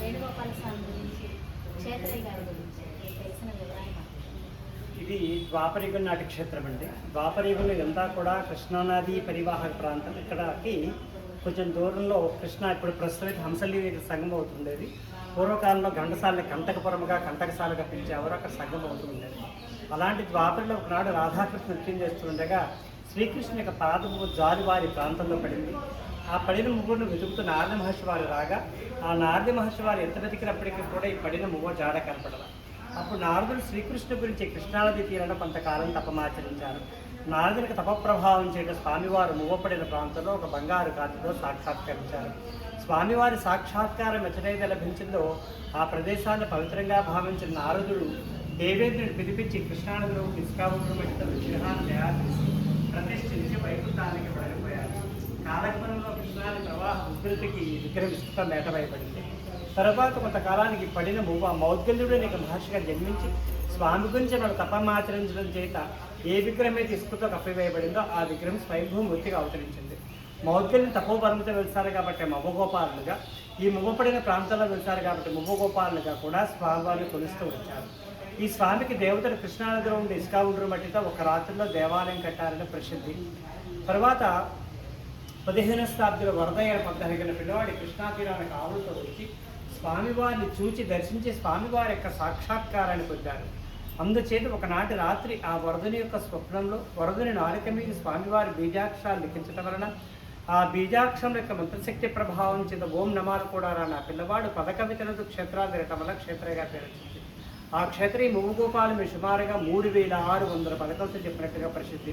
వేణుగోపాల స్వామి గురించి, క్షేత్రయ్య గారి గురించి తెలిసిన వివరాలు మాకు. ఇది ద్వాపరయుగం నాటి క్షేత్రం అండి. ద్వాపరయుగంలో ఇదంతా కూడా కృష్ణానది పరివాహక ప్రాంతం. ఇక్కడికి కొంచెం దూరంలో కృష్ణ ఇప్పుడు ప్రస్తుతం హంసలి సంగమం అవుతుండేది. పూర్వకాలంలో ఘంటసాలని కంటకపురముగా కంటకసాలుగా పిలిచేవారు, అక్కడ సంగమం అవుతుండేది. అలాంటి ద్వాపరలో ఒకనాడు రాధాకృష్ణ నృత్యం చేస్తుండగా శ్రీకృష్ణుని యొక్క పాదము జారివారి ప్రాంతంలో పడింది. ఆ పడిన ముగ్గురును వెతుకుతూ నారద మహర్షి వారు రాగా, ఆ నారద మహర్షి వారు ఎంత వెతికినప్పటికీ కూడా ఈ పడిన మువ్వ జాడ కనపడదు. అప్పుడు నారదుడు శ్రీకృష్ణు గురించి కృష్ణానది తీరాన కొంతకాలం తపమాచరించారు. నారదునికి తపప్రభావం చేయడం స్వామివారు మువ్వపడిన ప్రాంతంలో ఒక బంగారు కాంతితో సాక్షాత్కరించారు. స్వామివారి సాక్షాత్కారం ఎచ్చటైతే లభించిందో ఆ ప్రదేశాన్ని పవిత్రంగా భావించిన నారదుడు దేవేంద్రుని పిలిపించి కృష్ణానదిలో నిష్కామృత విగ్రహాన్ని తయారు చేసి ప్రతిష్ఠించి వైకుంఠానికి పడిపోయారు. కాలక్రమంలో కృష్ణాది ప్రవాహ ఉధృతికి విగ్రహం విస్తృతం మేటమైపడింది. తర్వాత కొంతకాలానికి పడిన మువ్వ మౌద్గల్యుడు అనేక మహర్షిగా జన్మించి స్వామి గురించి మనం తపమాచరించడం చేత ఏ విగ్రహం అయితే ఇసుకతో కప్పివేయబడిందో ఆ విగ్రహం స్వయంభూమూర్తిగా అవతరించింది. మౌద్గల్యం తపోవరంతో వెళ్తారు కాబట్టి మువ్వగోపాలుగా, ఈ మువ్వపడిన ప్రాంతాల్లో వెళ్తారు కాబట్టి మువ్వగోపాలుగా కూడా స్వామివారిని కొలుస్తూ వచ్చారు. ఈ స్వామికి దేవతలు కృష్ణానదిలో ఉండే ఇసుక ఉండ్రు మట్టితో ఒక రాత్రిలో దేవాలయం కట్టారని ప్రసిద్ధి. తర్వాత 15వ శతాబ్దిలో వరదయ్య 14 పిల్లవాడి కృష్ణా తీరానికి ఆవులతో వచ్చి స్వామివారిని చూచి దర్శించి స్వామివారి యొక్క సాక్షాత్కారాన్ని పొందారు. అందుచేత ఒకనాటి రాత్రి ఆ వరదుని యొక్క స్వప్నంలో వరదుని నాలుక మీద స్వామివారి బీజాక్షరాలు లిఖించడం వలన ఆ బీజాక్షరం యొక్క మంత్రశక్తి ప్రభావం చేత ఓం నమాలు కూడా రాని ఆ పిల్లవాడు పదకవితలతో క్షేత్రాలు తిరగటం వల్ల క్షేత్రయ్యగా పేరు వచ్చింది. ఆ క్షేత్రీయ మువ్వగోపాలమి సుమారుగా 3600 పథకాలతో చెప్పినట్టుగా ప్రసిద్ధి.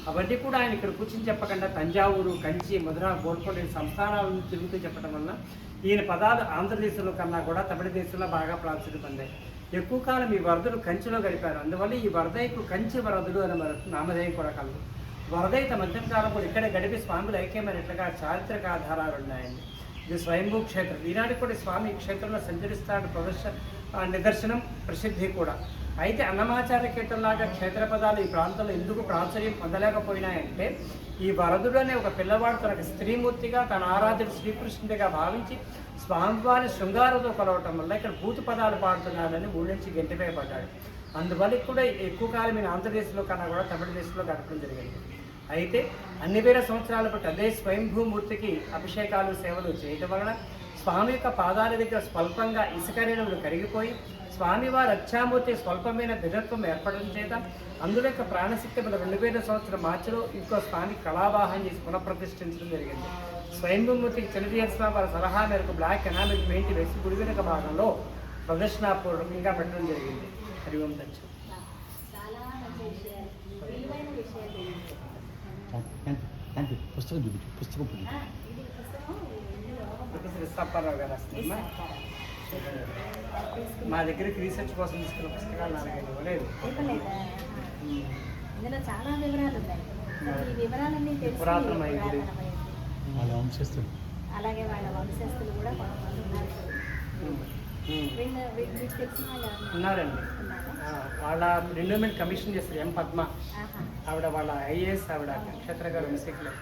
అవన్నీ కూడా ఆయన ఇక్కడ కూర్చుని చెప్పకుండా తంజావూరు, కంచి, మధుర, గోల్కొండ సంస్థానాలను తిరుగుతూ చెప్పడం వలన ఈయన పదాలు ఆంధ్రదేశంలో కన్నా కూడా తమిళ దేశంలో బాగా ప్రాచుర్యం పొందాయి. ఎక్కువ కాలం ఈ వరదలు కంచిలో గడిపారు. అందువల్ల ఈ వరదయ్యకు కంచి వరదుడు అనే నామధేయం కూడా కలదు. వరదయ్య మధ్యకాలం కూడా ఇక్కడే గడిపి స్వాములు ఐక్యమైనట్లుగా చారిత్రక ఆధారాలు ఉన్నాయండి. ఇది స్వయంభూ క్షేత్రం. ఈనాటికి కూడా స్వామి ఈ క్షేత్రంలో సంచరిస్తాడు నిదర్శనం ప్రసిద్ధి కూడా. అయితే అన్నమాచార్య కీర్తనలాగా క్షేత్ర పదాలు ఈ ప్రాంతంలో ఎందుకు ప్రాచుర్యం పొందలేకపోయినాయంటే ఈ వరదుడు అనే ఒక పిల్లవాడు తనకు స్త్రీమూర్తిగా తన ఆరాధుడు శ్రీకృష్ణుడిగా భావించి స్వామివారి శృంగారంతో కొలవటం వల్ల ఇక్కడ భూత పదాలు పాడుతున్నాడని ఊళ్ళ నుంచి గెంటివేయబడ్డాడు. అందువల్ల కూడా ఎక్కువ కాలం ఈయన ఆంధ్రదేశంలో కన్నా కూడా తమిళ దేశంలో గడపడం జరిగింది. అయితే అన్ని వేల సంవత్సరాల బట్టి అదే స్వయంభూమూర్తికి అభిషేకాలు సేవలు చేయటం వలన స్వామి యొక్క పాదాల దగ్గర స్వల్పంగా ఇసుక రేణువులు కరిగిపోయి స్వామివారి అచ్చామూర్తి స్వల్పమైన దిగత్వం ఏర్పడడం చేత అందులో యొక్క ప్రాణశక్తి మన 2000 సంవత్సరం మార్చిలో ఇంకో స్వామి కళావాహం చేసి పునఃప్రతిష్ఠించడం జరిగింది. స్వయంభూమూర్తికి చిన్నజీయర్ స్వామి వారి సలహా మేరకు బ్లాక్ ఎనామిక్ పెయింట్ వేసి గుడి వెనుక భాగంలో ప్రదర్శనాపూర్వకంగా పెట్టడం జరిగింది. హరి ఓం దక్ష. పుస్తకం చూపించు. పుస్తకం సప్పారావు గారు వస్తుందమ్మా. మా దగ్గరికి రీసెర్చ్ కోసం తీసుకున్న పుస్తకాలు 4-5 ఇవ్వలేదు. ఇందులో చాలా వివరాలు ఉన్నాయి. ఈ వివరాలన్నీ పురాతనమై గుడి వాళ్ళ వంశస్థులు, అలాగే వాళ్ళ వంశస్థులు కూడా కొంతమంది ఉన్నారు. తెలిసిన వాళ్ళు ఉన్నారండి. వాళ్ళ ఎండోమెంట్ కమిషన్ చేస్తారు ఎం పద్మ. ఆవిడ వాళ్ళ ఐఏఎస్, ఆవిడ నక్షత్ర గారు వంశీకులు,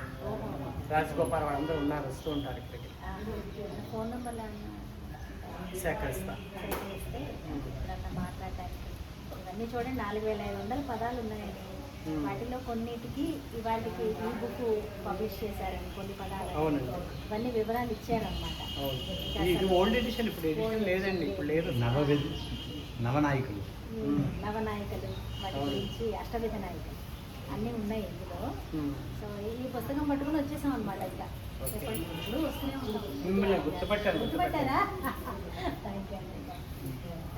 రాజగోపాల్ వాళ్ళందరూ ఉన్నారు, వస్తూ ఉంటారు ఇక్కడికి. ఫోన్ నెంబర్లు సేకరిస్తా మాట్లాడటానికి. ఇవన్నీ చూడండి, 4500 పదాలు ఉన్నాయండి. వాటిలో కొన్నిటికి ఇవాటికి ఈ బుక్ పబ్లిష్ చేశారండి. కొన్ని పదాలు ఇవన్నీ వివరాలు ఇచ్చారనమాట. ఇది ఓల్డ్ ఎడిషన్, ఇప్పుడు ఎడిషన్ లేదండి. ఇప్పుడు లేదు. నవనాయకులు వాటి గురించి అష్టవిధ నాయకులు అన్నీ ఉన్నాయి ఇందులో. సో ఈ పుస్తకం పట్టుకుని వచ్చేసాం అనమాట. ఇంకా ఎప్పుడు వస్తూనే ఉంటాం. గుర్తుపట్టారా? Thank you.